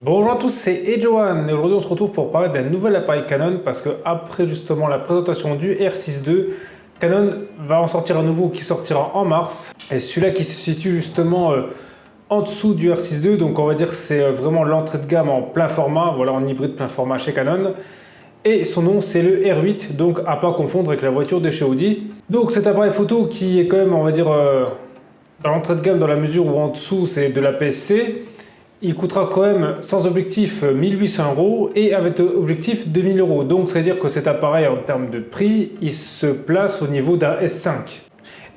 Bonjour à tous, c'est Ejohan et aujourd'hui on se retrouve pour parler d'un nouvel appareil Canon parce que après justement la présentation du R6 II, Canon va en sortir un nouveau qui sortira en mars et celui-là qui se situe justement en dessous du R6 II, donc on va dire c'est vraiment l'entrée de gamme en plein format, voilà en hybride plein format chez Canon. Et son nom c'est le R8, donc à pas confondre avec la voiture de chez Audi. Donc cet appareil photo qui est quand même on va dire dans l'entrée de gamme dans la mesure où en dessous c'est de la PSC. Il coûtera quand même sans objectif 1800 € et avec objectif 2000 €. Donc ça veut dire que cet appareil en termes de prix, il se place au niveau d'un S5.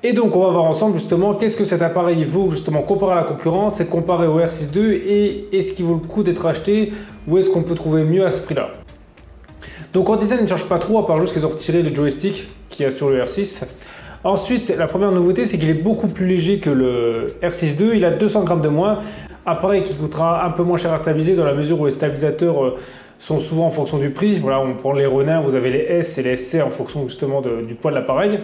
Et donc on va voir ensemble justement qu'est-ce que cet appareil vaut justement comparé à la concurrence et comparé au R6 II et est-ce qu'il vaut le coup d'être acheté ou est-ce qu'on peut trouver mieux à ce prix-là. Donc en design, il ne change pas trop à part juste qu'ils ont retiré le joystick qu'il y a sur le R6. Ensuite, la première nouveauté, c'est qu'il est beaucoup plus léger que le R6 II. Il a 200 grammes de moins. Appareil qui coûtera un peu moins cher à stabiliser dans la mesure où les stabilisateurs sont souvent en fonction du prix. Voilà, on prend les Ronin, vous avez les S et les SC en fonction justement du poids de l'appareil.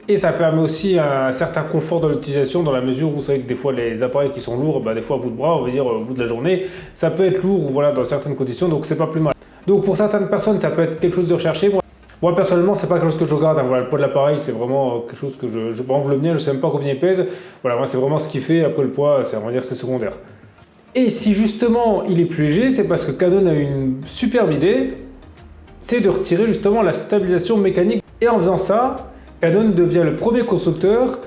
Et ça permet aussi un certain confort dans l'utilisation dans la mesure où vous savez que des fois les appareils qui sont lourds, des fois à bout de bras, on va dire au bout de la journée, ça peut être lourd ou voilà dans certaines conditions, donc c'est pas plus mal. Donc pour certaines personnes, ça peut être quelque chose de recherché. Moi personnellement, c'est pas quelque chose que je regarde, hein. Voilà, le poids de l'appareil, c'est vraiment quelque chose que je prends le mien, je sais même pas combien il pèse. Voilà, moi c'est vraiment ce qu'il fait. Après le poids, on va dire c'est secondaire. Et si justement il est plus léger, c'est parce que Canon a une superbe idée, c'est de retirer justement la stabilisation mécanique. Et en faisant ça, Canon devient le premier constructeur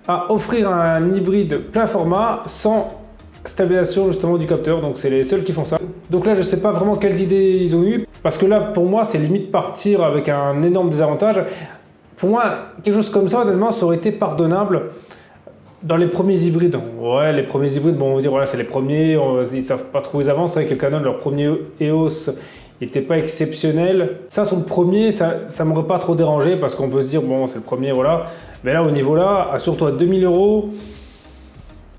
à offrir un hybride plein format sans stabilisation justement du capteur, donc c'est les seuls qui font ça. Donc là je sais pas vraiment quelles idées ils ont eu, parce que là pour moi c'est limite partir avec un énorme désavantage. Pour moi quelque chose comme ça honnêtement ça aurait été pardonnable dans les premiers hybrides. Ouais, les premiers hybrides, bon on va dire voilà c'est les premiers, ils savent pas trop où ils avancent. C'est vrai que Canon leur premier EOS n'était pas exceptionnel. Ça sur le premier ça m'aurait pas trop dérangé parce qu'on peut se dire bon c'est le premier voilà, mais là au niveau là, surtout à 2000 €.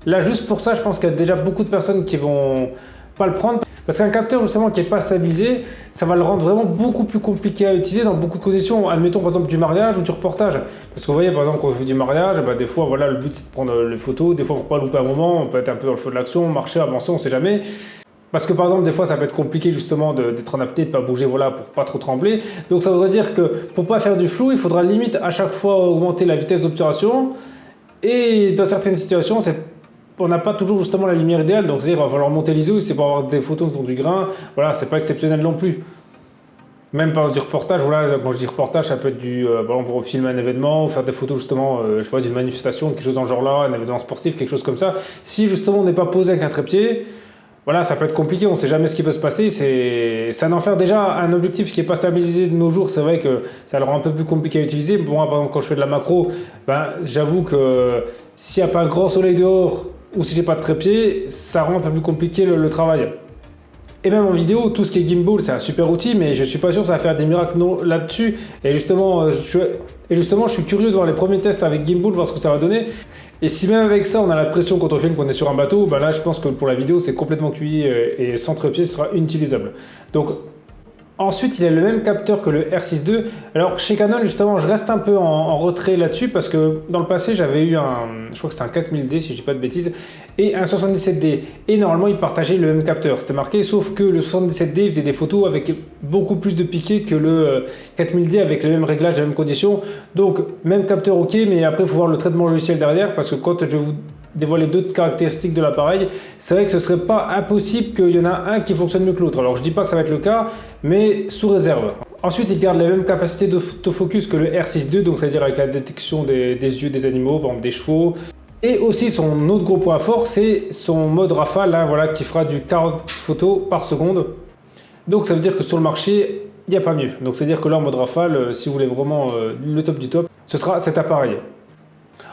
Là, juste pour ça, je pense qu'il y a déjà beaucoup de personnes qui vont pas le prendre. Parce qu'un capteur, justement, qui n'est pas stabilisé, ça va le rendre vraiment beaucoup plus compliqué à utiliser dans beaucoup de conditions. Admettons, par exemple, du mariage ou du reportage. Parce que vous voyez, par exemple, quand on fait du mariage, des fois, voilà, le but, c'est de prendre les photos. Des fois, pour pas louper un moment, on peut être un peu dans le feu de l'action, marcher, avancer, on sait jamais. Parce que, par exemple, des fois, ça peut être compliqué, justement, d'être en apnée, de pas bouger, voilà, pour pas trop trembler. Donc, ça voudrait dire que pour pas faire du flou, il faudra limite à chaque fois augmenter la vitesse d'obturation. Et dans certaines situations, on n'a pas toujours justement la lumière idéale, donc c'est-à-dire il va falloir monter l'ISO, c'est pour avoir des photos qui ont du grain, voilà, c'est pas exceptionnel non plus. Même par du reportage, voilà, quand je dis reportage, ça peut être par exemple pour filmer un événement, faire des photos justement, je sais pas, d'une manifestation, quelque chose dans ce genre-là, un événement sportif, quelque chose comme ça. Si justement on n'est pas posé avec un trépied, voilà, ça peut être compliqué, on ne sait jamais ce qui peut se passer. C'est un enfer. Déjà, un objectif qui n'est pas stabilisé de nos jours, c'est vrai que ça le rend un peu plus compliqué à utiliser. Moi, par exemple, quand je fais de la macro, j'avoue que s'il n'y a pas un grand soleil dehors ou si j'ai pas de trépied, ça rend un peu plus compliqué le travail. Et même en vidéo, tout ce qui est gimbal, c'est un super outil, mais je suis pas sûr que ça va faire des miracles là-dessus. Et justement, je suis curieux de voir les premiers tests avec gimbal, voir ce que ça va donner. Et si même avec ça, on a l'impression quand on filme qu'on est sur un bateau, là, je pense que pour la vidéo, c'est complètement cuit et sans trépied, ce sera inutilisable. Donc, ensuite, il a le même capteur que le R6 II. Alors, chez Canon, justement, je reste un peu en retrait là-dessus parce que dans le passé, j'avais eu je crois que c'était un 4000D, si je dis pas de bêtises, et un 77D. Et normalement, ils partageaient le même capteur. C'était marqué, sauf que le 77D faisait des photos avec beaucoup plus de piqué que le 4000D avec les mêmes réglages, les mêmes conditions. Donc, même capteur, ok, mais après, il faut voir le traitement logiciel derrière parce que quand je vais vous dévoiler d'autres caractéristiques de l'appareil, c'est vrai que ce serait pas impossible qu'il y en a un qui fonctionne mieux que l'autre. Alors je dis pas que ça va être le cas, mais sous réserve. Ensuite, il garde la même capacité d'autofocus que le R6 II, donc c'est-à-dire avec la détection des yeux des animaux, par exemple des chevaux. Et aussi son autre gros point fort, c'est son mode rafale, hein, voilà, qui fera du 40 photos par seconde. Donc ça veut dire que sur le marché, il n'y a pas mieux. Donc c'est-à-dire que là en mode rafale, si vous voulez vraiment le top du top, ce sera cet appareil.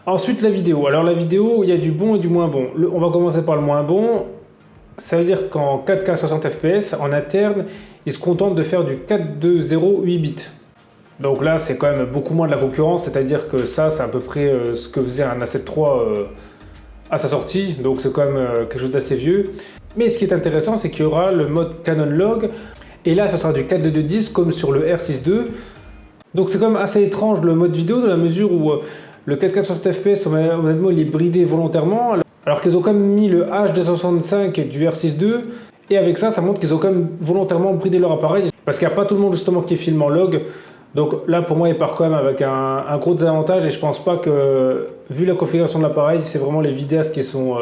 Ensuite, la vidéo. Alors la vidéo, il y a du bon et du moins bon. On va commencer par le moins bon. Ça veut dire qu'en 4K 60 fps, en interne, ils se contentent de faire du 4.2.0 8 bits. Donc là, c'est quand même beaucoup moins de la concurrence, c'est-à-dire que ça, c'est à peu près ce que faisait un A7 III à sa sortie. Donc c'est quand même quelque chose d'assez vieux. Mais ce qui est intéressant, c'est qu'il y aura le mode Canon Log. Et là, ce sera du 4.2.10 comme sur le R6 II. Donc c'est quand même assez étrange le mode vidéo dans la mesure où le 4K 60 fps, honnêtement, il est bridé volontairement, alors qu'ils ont quand même mis le H265 du R6 II Et avec ça, ça montre qu'ils ont quand même volontairement bridé leur appareil, parce qu'il n'y a pas tout le monde justement qui filme en log. Donc là, pour moi, il part quand même avec un gros désavantage, et je pense pas que, vu la configuration de l'appareil, c'est vraiment les vidéastes qui sont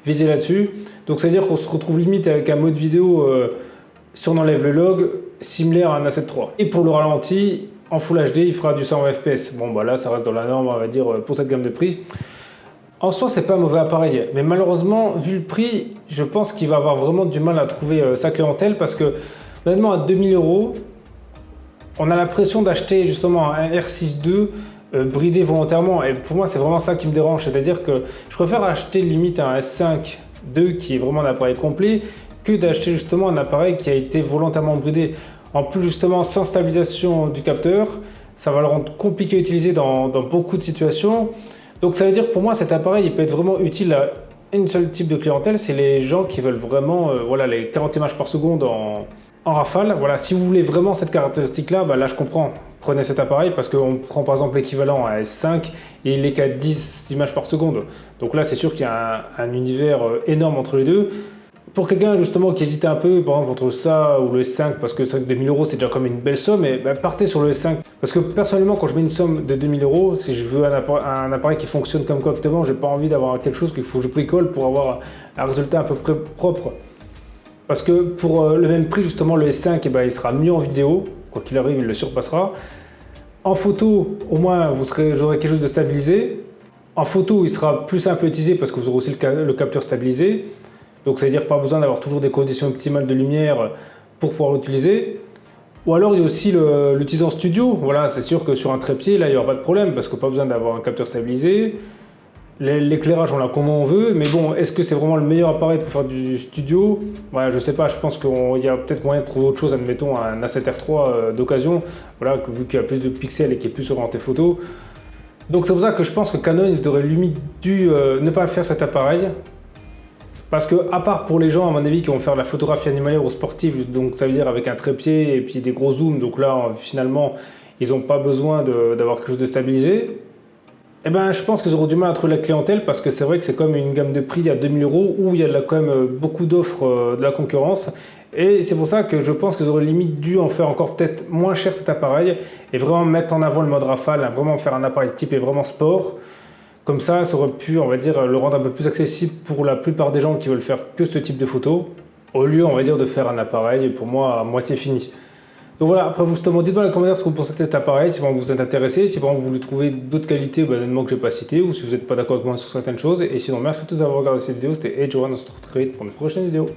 visés là-dessus. Donc c'est à dire qu'on se retrouve limite avec un mode vidéo, si on enlève le log, similaire à un A7 III. Et pour le ralenti, en Full HD, il fera du 120 fps. Bon, bah là, ça reste dans la norme, on va dire, pour cette gamme de prix. En soi, c'est pas un mauvais appareil, mais malheureusement, vu le prix, je pense qu'il va avoir vraiment du mal à trouver sa clientèle, parce que, honnêtement, à 2000 €, on a l'impression d'acheter justement un R6 II bridé volontairement. Et pour moi, c'est vraiment ça qui me dérange. C'est-à-dire que je préfère acheter limite un S5 II qui est vraiment un appareil complet, que d'acheter justement un appareil qui a été volontairement bridé. En plus, justement, sans stabilisation du capteur, ça va le rendre compliqué à utiliser dans beaucoup de situations. Donc ça veut dire, pour moi, cet appareil, il peut être vraiment utile à une seule type de clientèle, c'est les gens qui veulent vraiment voilà, les 40 images par seconde en rafale. Voilà, si vous voulez vraiment cette caractéristique-là, bah là je comprends, prenez cet appareil, parce qu'on prend par exemple l'équivalent à S5 et il est qu'à 10 images par seconde. Donc là c'est sûr qu'il y a un univers énorme entre les deux. Pour quelqu'un justement qui hésitait un peu, par exemple entre ça ou le S5, parce que c'est vrai que 2000 € c'est déjà comme une belle somme, et bah, partez sur le S5. Parce que personnellement, quand je mets une somme de 2000 €, si je veux un appareil qui fonctionne comme correctement, j'ai pas envie d'avoir quelque chose qu'il faut que je bricole pour avoir un résultat à peu près propre. Parce que pour le même prix, justement, le S5, eh ben, il sera mieux en vidéo, quoi qu'il arrive, il le surpassera. En photo, au moins, vous aurez quelque chose de stabilisé. En photo, il sera plus simple à utiliser parce que vous aurez aussi le capteur stabilisé. Donc, ça veut dire pas besoin d'avoir toujours des conditions optimales de lumière pour pouvoir l'utiliser. Ou alors, il y a aussi l'utiliser en studio. Voilà, c'est sûr que sur un trépied, là, il n'y aura pas de problème parce que pas besoin d'avoir un capteur stabilisé. L'éclairage, on l'a comme on veut, mais bon, est-ce que c'est vraiment le meilleur appareil pour faire du studio? Ouais, je sais pas, je pense qu'il y a peut-être moyen de trouver autre chose, admettons un A7R III d'occasion, voilà, vu qu'il y a plus de pixels et qui est plus orienté photo. Donc c'est pour ça que je pense que Canon, ils auraient limite dû ne pas faire cet appareil. Parce que, à part pour les gens, à mon avis, qui vont faire de la photographie animalière ou sportive, donc ça veut dire avec un trépied et puis des gros zooms, donc là, finalement, ils n'ont pas besoin d'avoir quelque chose de stabilisé. Eh ben, je pense qu'ils auront du mal à trouver la clientèle parce que c'est vrai que c'est comme une gamme de prix à 2000 € où il y a quand même beaucoup d'offres de la concurrence. Et c'est pour ça que je pense qu'ils auraient limite dû en faire encore peut-être moins cher cet appareil et vraiment mettre en avant le mode rafale, hein, vraiment faire un appareil type et vraiment sport. Comme ça aurait pu, on va dire, le rendre un peu plus accessible pour la plupart des gens qui veulent faire que ce type de photo, au lieu, on va dire, de faire un appareil, pour moi, à moitié fini. Donc voilà, après vous justement, dites-moi dans les commentaires ce que vous pensez de cet appareil, si vous êtes intéressé, si vous voulez trouver d'autres qualités que je n'ai pas citées, ou si vous n'êtes pas d'accord avec moi sur certaines choses. Et sinon, merci à tous d'avoir regardé cette vidéo, c'était Edge One, on se retrouve très vite pour une prochaine vidéo.